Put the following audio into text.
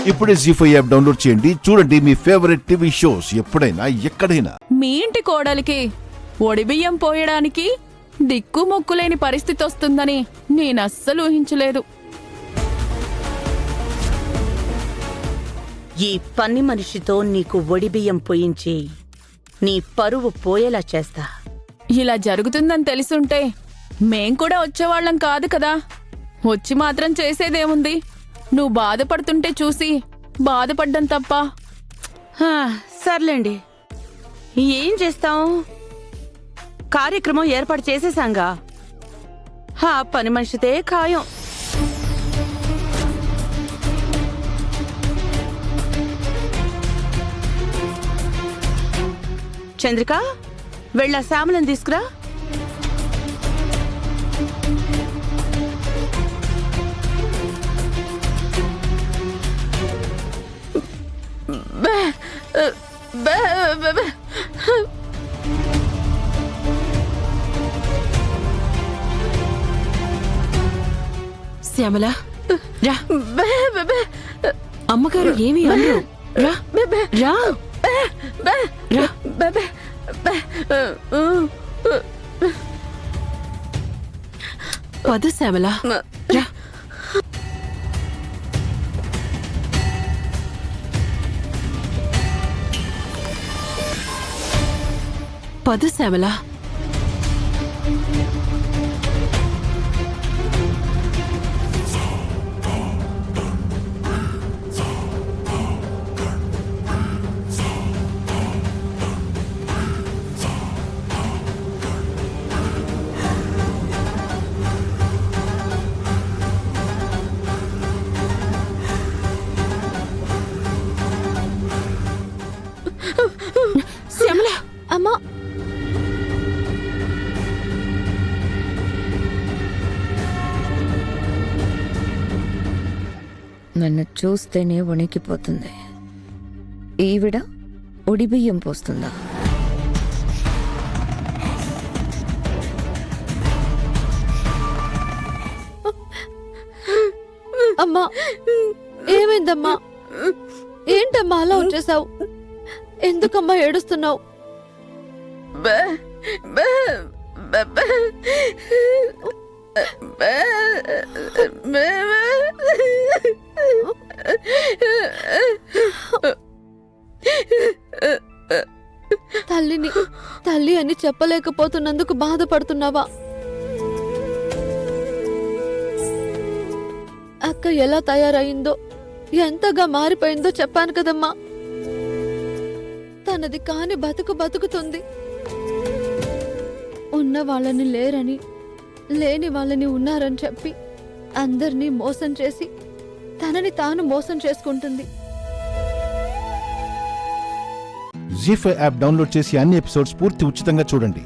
ఇప్పుడే జీ5 app download చేయండి. చూడండి మీ ఫేవరెట్ టీవీ షోస్ ఎప్పుడైనా ఎక్కడైనా. మీ ఇంటి కోడలికి ఒడిబియ్యం పోయడానికి దిక్కు మొక్కులేని పరిస్థితి వస్తుందని నేనస్సలు ఊహించలేదు. ఈ పని మనిషితో నీకు ఒడిబియ్యం పోయించి నీ పరువు పోయేలా చేస్తా. ఇలా జరుగుతుందని తెలుసుంటే మేం కూడా వచ్చేవాళ్ళం కాదు కదా. వచ్చి మాత్రం చేసేదేముంది? నువ్వు బాధపడుతుంటే చూసి బాధపడ్డం తప్ప. సర్లేండి, ఏం చేస్తాం? కార్యక్రమం ఏర్పాటు చేసేసాంగా. ఆ పని మనిషితే ఖాయం. చంద్రిక, వెళ్ళ శ్యామలను తీసుకురా. శ్యామల, రా. అమ్మగారు ఏమి అనరు. రా రా రా. పద శ్యామల, రా. పద శ్యామల. శ్యామల, అమ్మా, నన్ను చూస్తేనే వణికిపోతుంది. ఈవిడ ఒడిబియ్యం పోస్తుందా? అమ్మా, ఏమైందమ్మా? ఏంటమ్మా అలా వచ్చేసావు? ఎందుకమ్మా ఏడుస్తున్నావు? తల్లి అని చెప్పలేకపోతున్నందుకు బాధపడుతున్నావా? అక్క ఎలా తయారయిందో, ఎంతగా మారిపోయిందో చెప్పాను కదమ్మా. తనది కాని బతుకుతుంది. ఉన్న వాళ్ళని లేరని, లేని వాళ్ళని ఉన్నారని చెప్పి అందరినీ మోసం చేసి తనని తాను మోసం చేసుకుంటుంది. జీ5 యాప్ డౌన్లోడ్ చేసి అన్ని ఎపిసోడ్స్ పూర్తి ఉచితంగా చూడండి.